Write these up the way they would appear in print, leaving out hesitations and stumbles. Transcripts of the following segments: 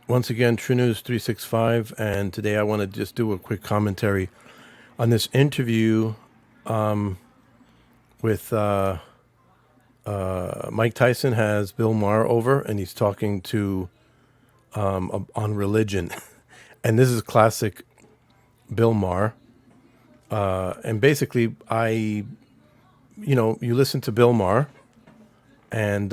Once again, True News 365, and today I want to just do a quick commentary on this interview with Mike Tyson has Bill Maher over, and he's talking to on religion, and this is classic Bill Maher. And basically, you listen to Bill Maher, and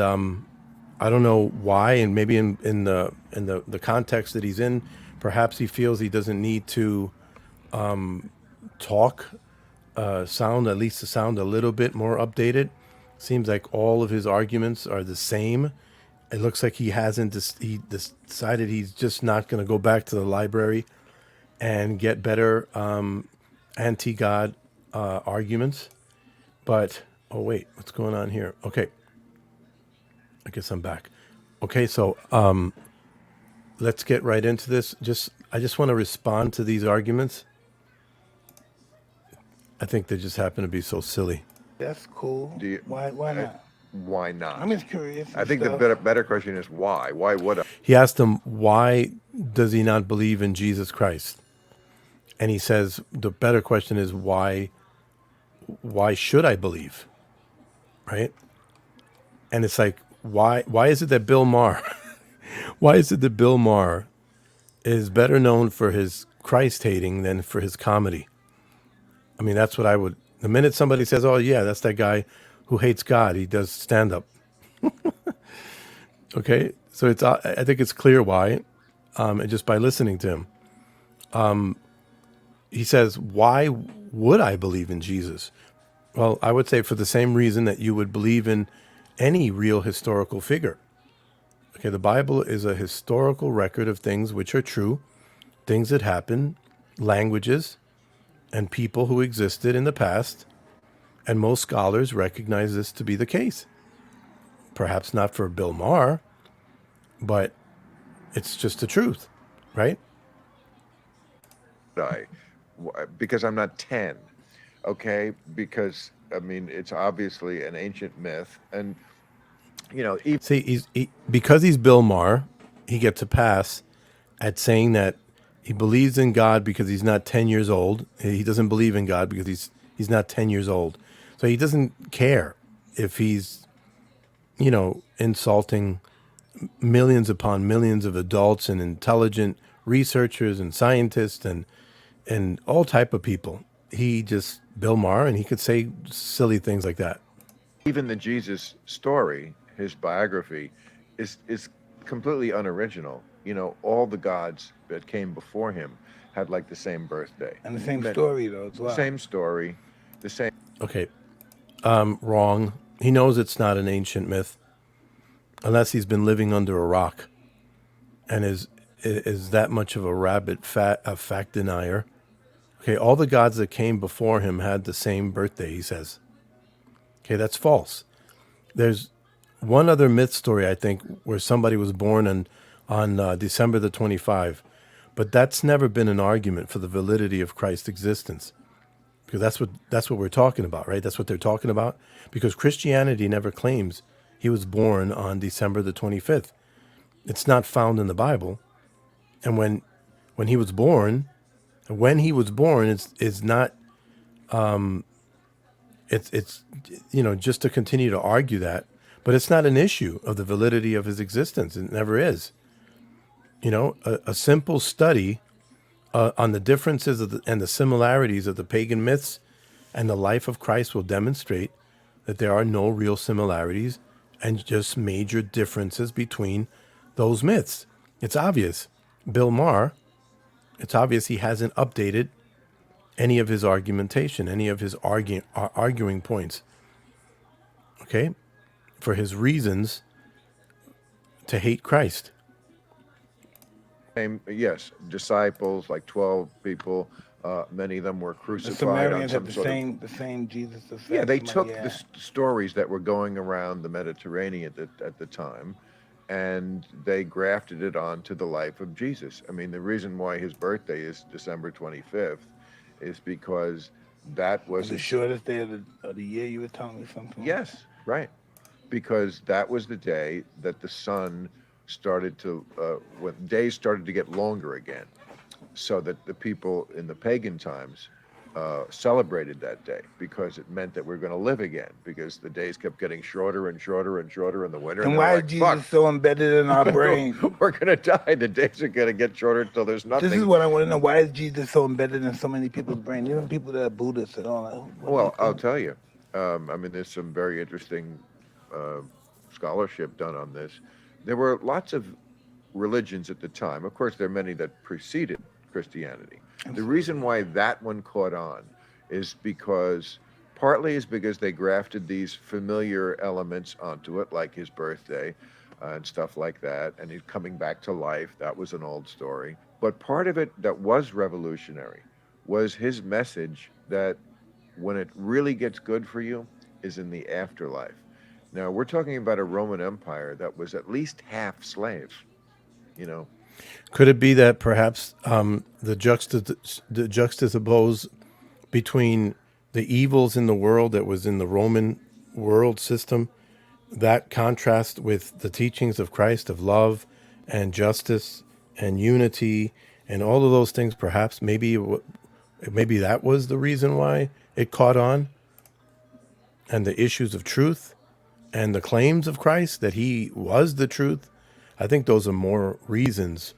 I don't know why, and maybe in the context that he's in, perhaps he feels he doesn't need to talk, sound at least to sound a little bit more updated. Seems like all of his arguments are the same. It looks like he hasn't. He decided he's just not going to go back to the library and get better anti-God arguments. But oh wait, what's going on here? Okay, I guess I'm back. Okay, so let's get right into this. I just want to respond to these arguments. I think they just happen to be so silly. That's cool. Why not? Why not? I'm just curious. I think the better question is why. Why would I? He asked him, why does he not believe in Jesus Christ? And he says, the better question is, why should I believe? Right? And it's like, why is it that Bill Maher, why is it that Bill Maher is better known for his Christ hating than for his comedy? I mean, that's what I would, the minute somebody says, oh yeah, that's that guy who hates God, he does stand up. Okay. So I think it's clear why, and just by listening to him. He says, why would I believe in Jesus? Well, I would say for the same reason that you would believe in any real historical figure. Okay, the Bible is a historical record of things which are true, things that happen, languages, and people who existed in the past. And most scholars recognize this to be the case. Perhaps not for Bill Maher, but it's just the truth, right? Because I'm not 10, okay? Because, I mean, it's obviously an ancient myth. And, See, because he's Bill Maher, he gets a pass at saying that he believes in God because he's not 10 years old. He doesn't believe in God because he's not 10 years old. So he doesn't care if he's, insulting millions upon millions of adults and intelligent researchers and scientists and all type of people. He just Bill Maher, and he could say silly things like that. even the Jesus story, his biography, is completely unoriginal. All the gods that came before him had like the same birthday. And the same story, though, as well. Same story, the same. Okay, wrong. He knows it's not an ancient myth, unless he's been living under a rock, and is that much of a fact denier. Okay, all the gods that came before him had the same birthday, he says. Okay, that's false. There's one other myth story, I think, where somebody was born on December the 25, but that's never been an argument for the validity of Christ's existence, because that's what we're talking about, right? That's what they're talking about, because Christianity never claims he was born on December the 25th. It's not found in the Bible, and when he was born, it's not. It's just to continue to argue that, but it's not an issue of the validity of his existence. It never is. A simple study on the differences and the similarities of the pagan myths and the life of Christ will demonstrate that there are no real similarities and just major differences between those myths. It's obvious. Bill Maher, it's obvious he hasn't updated any of his argumentation, any of his arguing points, okay, for his reasons to hate Christ. Yes, disciples, like 12 people. Many of them were The crucified Samaritans on had some the same Jesus effect. Yeah, they took Yeah. the stories that were going around the Mediterranean at the time, and they grafted it onto the life of Jesus. I mean, the reason why his birthday is December 25th is because that was the shortest day of the year. You were telling me something. Yes, right. Because that was the day that the sun started to, when days started to get longer again, so that the people in the pagan times celebrated that day because it meant that we're going to live again, because the days kept getting shorter and shorter and shorter in the winter. And they're why is like, Jesus fuck, so embedded in our brain? we're going to die. The days are going to get shorter until there's This is nothing. what I want to know. Why is Jesus so embedded in so many people's brain? Even people that are Buddhists and all that. What Well, do you I'll think? tell you. I mean, there's some very interesting uh, scholarship done on this. There were lots of religions at the time. Of course, there are many that preceded Christianity. The reason why that one caught on is because partly is because they grafted these familiar elements onto it, like his birthday and stuff like that, and he's coming back to life. That was an old story. But part of it that was revolutionary was his message that when it really gets good for you is in the afterlife. Now, we're talking about a Roman Empire that was at least half slave, you know. Could it be that perhaps the juxtapose between the evils in the world that was in the Roman world system, that contrast with the teachings of Christ of love and justice and unity and all of those things, perhaps maybe that was the reason why it caught on, and the issues of truth and the claims of Christ that he was the truth. I think those are more reasons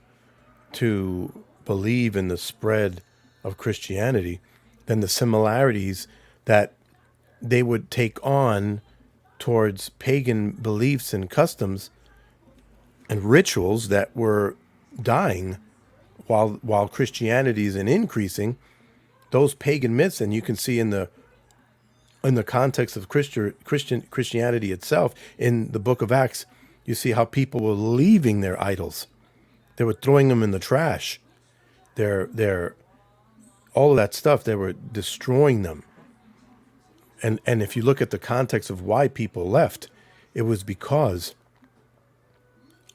to believe in the spread of Christianity than the similarities that they would take on towards pagan beliefs and customs and rituals that were dying while Christianity is increasing. Those pagan myths, and you can see in the context of Christianity itself, in the book of Acts, you see how people were leaving their idols. They were throwing them in the trash. They're all of that stuff. They were destroying them. And if you look at the context of why people left, it was because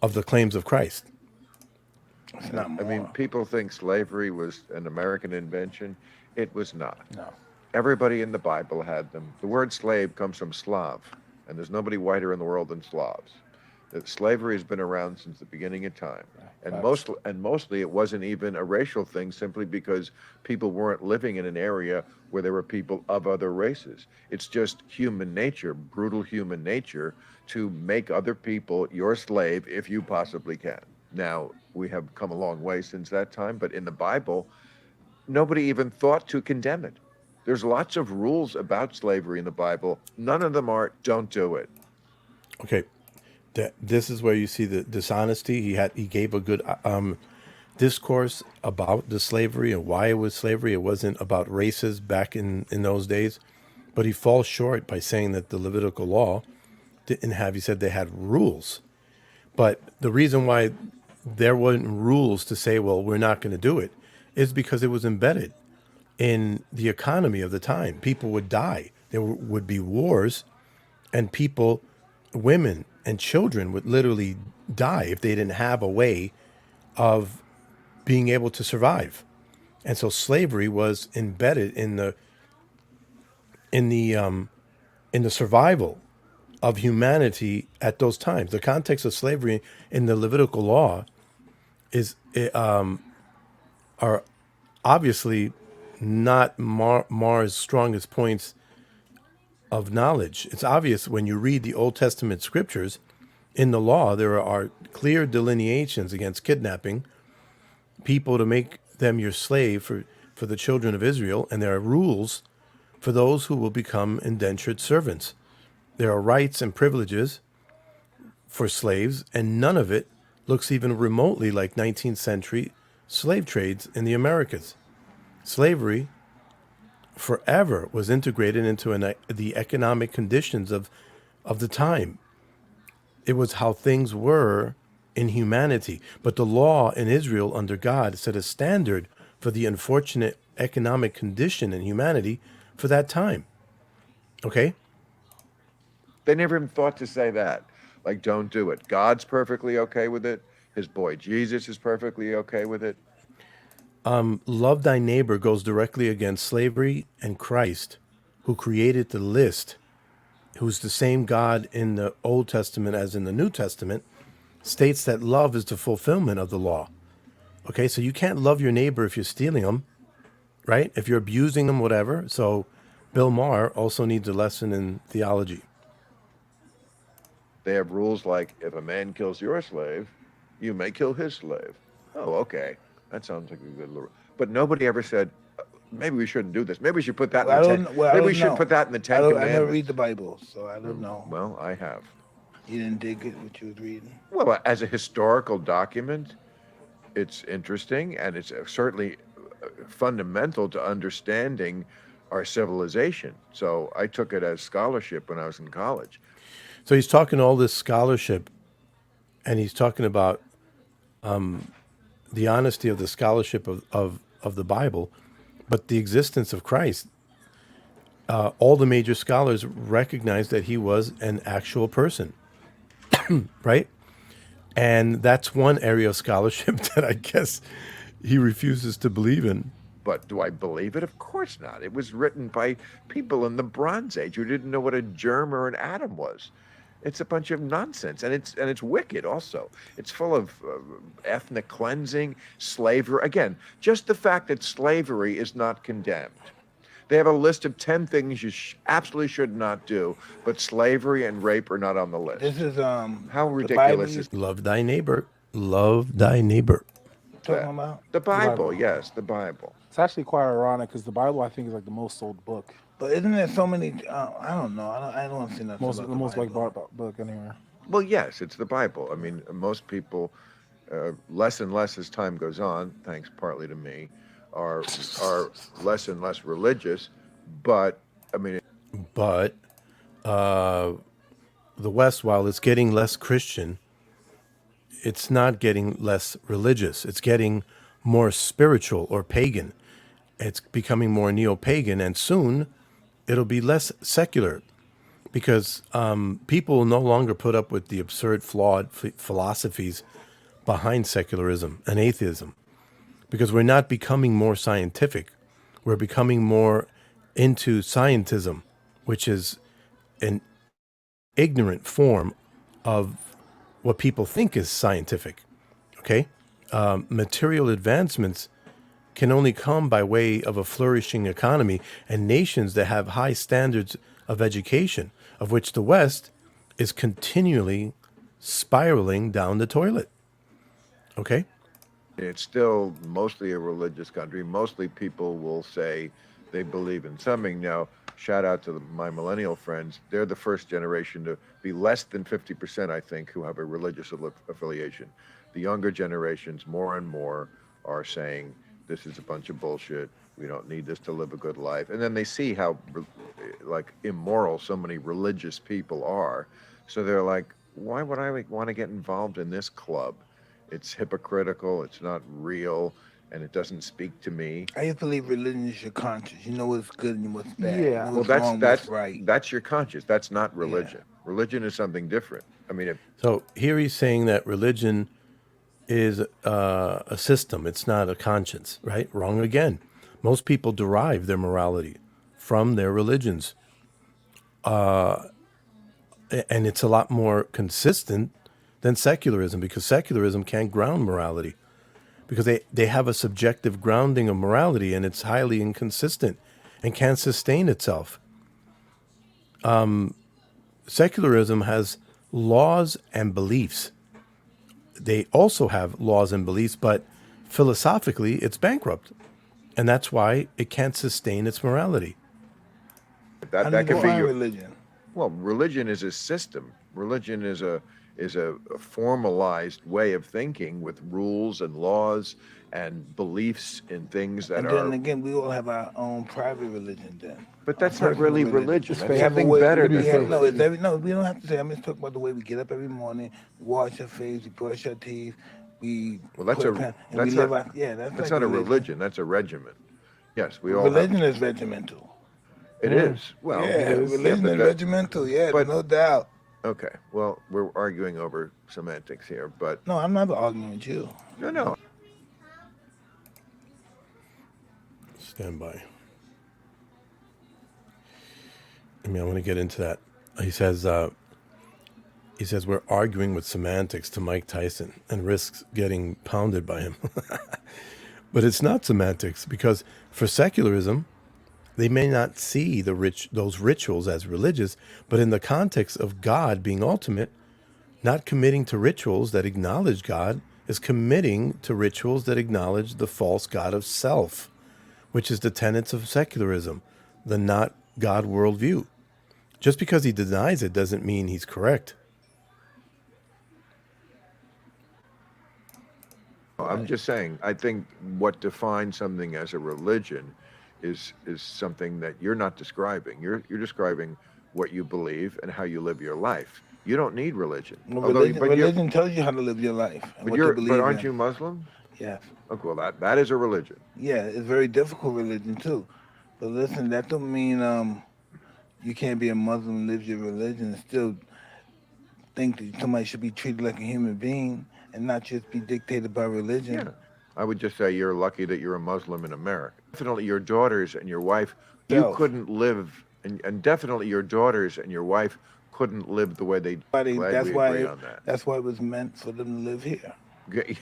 of the claims of Christ. It's not I mean, more. people think slavery was an American invention. It was not. No. Everybody in the Bible had them. The word slave comes from Slav, and there's nobody whiter in the world than Slavs. That slavery has been around since the beginning of time, and mostly it wasn't even a racial thing, simply because people weren't living in an area where there were people of other races. It's just human nature, brutal human nature, to make other people your slave if you possibly can. Now, we have come a long way since that time, but in the Bible, nobody even thought to condemn it. There's lots of rules about slavery in the Bible. None of them are don't do it. Okay, this is where you see the dishonesty. He gave a good discourse about the slavery and why it was slavery. It wasn't about races back in those days, but he falls short by saying that the Levitical law didn't have. He said they had rules, but the reason why there weren't rules to say, well, we're not going to do it, is because it was embedded in the economy of the time. People would die. There would be wars, and people, women and children would literally die if they didn't have a way of being able to survive. And so slavery was embedded in the survival of humanity at those times. The context of slavery in the Levitical law is are obviously not Maher's strongest points of knowledge. It's obvious when you read the Old Testament scriptures. In the law, there are clear delineations against kidnapping people to make them your slave for the children of Israel, and there are rules for those who will become indentured servants. There are rights and privileges for slaves, and none of it looks even remotely like 19th century slave trades in the Americas. Slavery forever was integrated into the economic conditions of the time. It was how things were in humanity. But the law in Israel under God set a standard for the unfortunate economic condition in humanity for that time. Okay? They never even thought to say that. Like, don't do it. God's perfectly okay with it. His boy Jesus is perfectly okay with it. Love thy neighbor goes directly against slavery and Christ, who created the list, who's the same God in the Old Testament as in the New Testament, states that love is the fulfillment of the law. Okay, so you can't love your neighbor if you're stealing them, right? If you're abusing them, whatever. So Bill Maher also needs a lesson in theology. They have rules like if a man kills your slave, you may kill his slave. Oh, okay. That sounds like a good little. But nobody ever said, maybe we shouldn't do this. Maybe we should put that in Well, I the don't. Well, I maybe we don't should know. put that in the I Ten don't. I never Commandments. read the Bible, so I don't know. Well, I have. You didn't dig it what you was reading. Well, as a historical document, it's interesting and it's certainly fundamental to understanding our civilization. So I took it as scholarship when I was in college. So he's talking all this scholarship, and he's talking about the honesty of the scholarship of the Bible, but the existence of Christ. All the major scholars recognize that he was an actual person, right? And that's one area of scholarship that I guess he refuses to believe in. But do I believe it? Of course not. It was written by people in the Bronze Age who didn't know what a germ or an atom was. It's a bunch of nonsense, and it's wicked. Also, it's full of ethnic cleansing, slavery. Again, just the fact that slavery is not condemned. They have a list of 10 things you absolutely should not do, but slavery and rape are not on the list. This is How ridiculous is Love thy neighbor. Love thy neighbor. talking about? the Bible? Bible. Yes, the Bible. It's actually quite ironic because the Bible, I think, is like the most sold book. But isn't there so many? I don't know. I don't see nothing. Most about the most like Bible. bought book anywhere. Well, yes, it's the Bible. I mean, most people, less and less as time goes on, thanks partly to me, are less and less religious. But I mean, But the West, while it's getting less Christian, it's not getting less religious. It's getting more spiritual or pagan. It's becoming more neo-pagan, and soon it'll be less secular because people will no longer put up with the absurd, flawed philosophies behind secularism and atheism because we're not becoming more scientific. We're becoming more into scientism, which is an ignorant form of what people think is scientific. Okay? Material advancements can only come by way of a flourishing economy and nations that have high standards of education, of which the West is continually spiraling down the toilet. Okay? it's still mostly a religious country. Mostly people will say they believe in something. Now, shout out to my millennial friends. They're the first generation to be less than 50%, I think, who have a religious affiliation. The younger generations, more and more, are saying this is a bunch of bullshit. We don't need this to live a good life. And then they see how like immoral so many religious people are. So they're like, why would I want to get involved in this club? It's hypocritical. It's not real. And it doesn't speak to me. I used to believe religion is your conscience. You know what's good and what's bad. Yeah. What's Well, wrong, that's what's right. that's your conscience. That's not religion. Religion is something different. I mean, So here he's saying that religion is a system. It's not a conscience, right? Wrong again. Most people derive their morality from their religions. And it's a lot more consistent than secularism because secularism can't ground morality because they have a subjective grounding of morality and it's highly inconsistent and can't sustain itself. Secularism has laws and beliefs. They also have laws and beliefs, but philosophically, it's bankrupt. And that's why it can't sustain its morality. How do that you can be define your religion? well. Religion is a system. Religion is a formalized way of thinking with rules and laws and beliefs in things that And are. then again, we all have our own private religion then. But that's Our not really personal religion. It's That's faith. something way- better we than have- religion. No, it's every, no, we don't have to say. I'm just talking about the way we get up every morning, we wash our face, we brush our teeth, we. Well, that's put a- pen- and that's we live not- our, yeah, that's That's like not a religion. That's a regimen. Yes, we all. Religion is regimental. It is. Well, Yeah, religion but is that- regimental. Yeah, but- no doubt. Okay. Well, we're arguing over semantics here, but No, I'm not arguing with you. no. Stand by. I mean, I want to get into that. He says, He says we're arguing with semantics to Mike Tyson and risks getting pounded by him. But it's not semantics because for secularism, they may not see those rituals as religious, but in the context of God being ultimate, not committing to rituals that acknowledge God is committing to rituals that acknowledge the false God of self, which is the tenets of secularism, the not God worldview. Just because he denies it doesn't mean he's correct. I'm just saying, I think what defines something as a religion is something that you're not describing. You're describing what you believe and how you live your life. You don't need religion. Well, Although, religion tells you how to live your life and what to believe but aren't in. you Muslim? Yes. Okay, well, that is a religion. Yeah, it's very difficult religion too. But listen, that don't mean you can't be a Muslim and live your religion and still think that somebody should be treated like a human being and not just be dictated by religion. Yeah. I would just say you're lucky that you're a Muslim in America. Definitely your daughters and your wife, you Self. couldn't live, and definitely your daughters and your wife couldn't live the way they do. Glad That's we why agree on that. that's why it was meant for them to live here.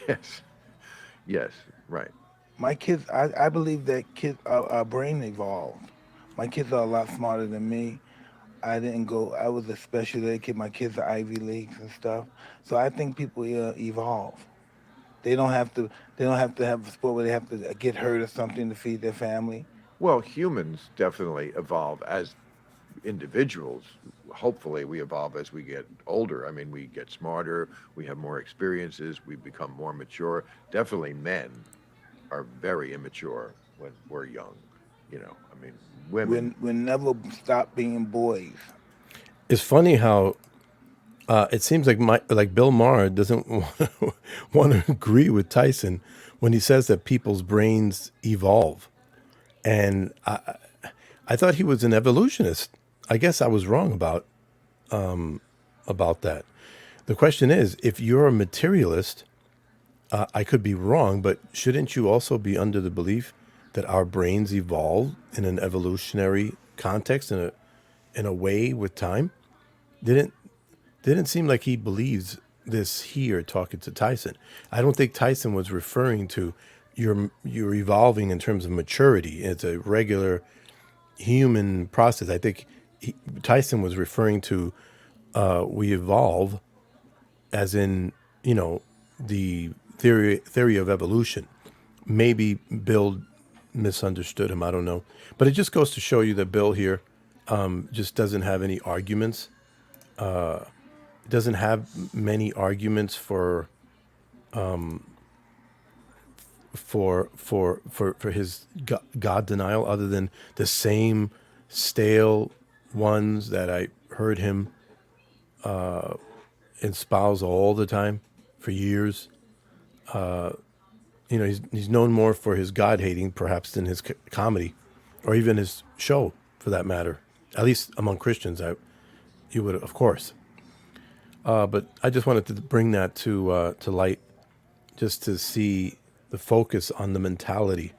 Yes. Yes, right. My kids, I believe that kids, our brain evolved. My kids are a lot smarter than me. I was a special ed kid. My kids are Ivy Leagues and stuff. So I think people evolve. They don't have to have a sport where they have to get hurt or something to feed their family. Well, humans definitely evolve as individuals. Hopefully, we evolve as we get older. I mean, we get smarter, we have more experiences, we become more mature. Definitely, men are very immature when we're young. You know, I mean, women. We'll never stop being boys. It's funny how it seems like Bill Maher doesn't want to agree with Tyson when he says that people's brains evolve. And I thought he was an evolutionist. I guess I was wrong about that. The question is, if you're a materialist, I could be wrong, but shouldn't you also be under the belief that our brains evolve in an evolutionary context in a way with time? Didn't seem like he believes this here talking to Tyson. I don't think Tyson was referring to you're evolving in terms of maturity. It's a regular human process. I think Tyson was referring to we evolve as in, the theory of evolution. Maybe Bill misunderstood him. I don't know. But it just goes to show you that Bill here just doesn't have any arguments. Doesn't have many arguments for his God denial, other than the same stale ones that I heard him espouse all the time for years. He's known more for his God hating, perhaps, than his comedy, or even his show, for that matter. At least among Christians, you would, of course. But I just wanted to bring that to light, just to see the focus on the mentality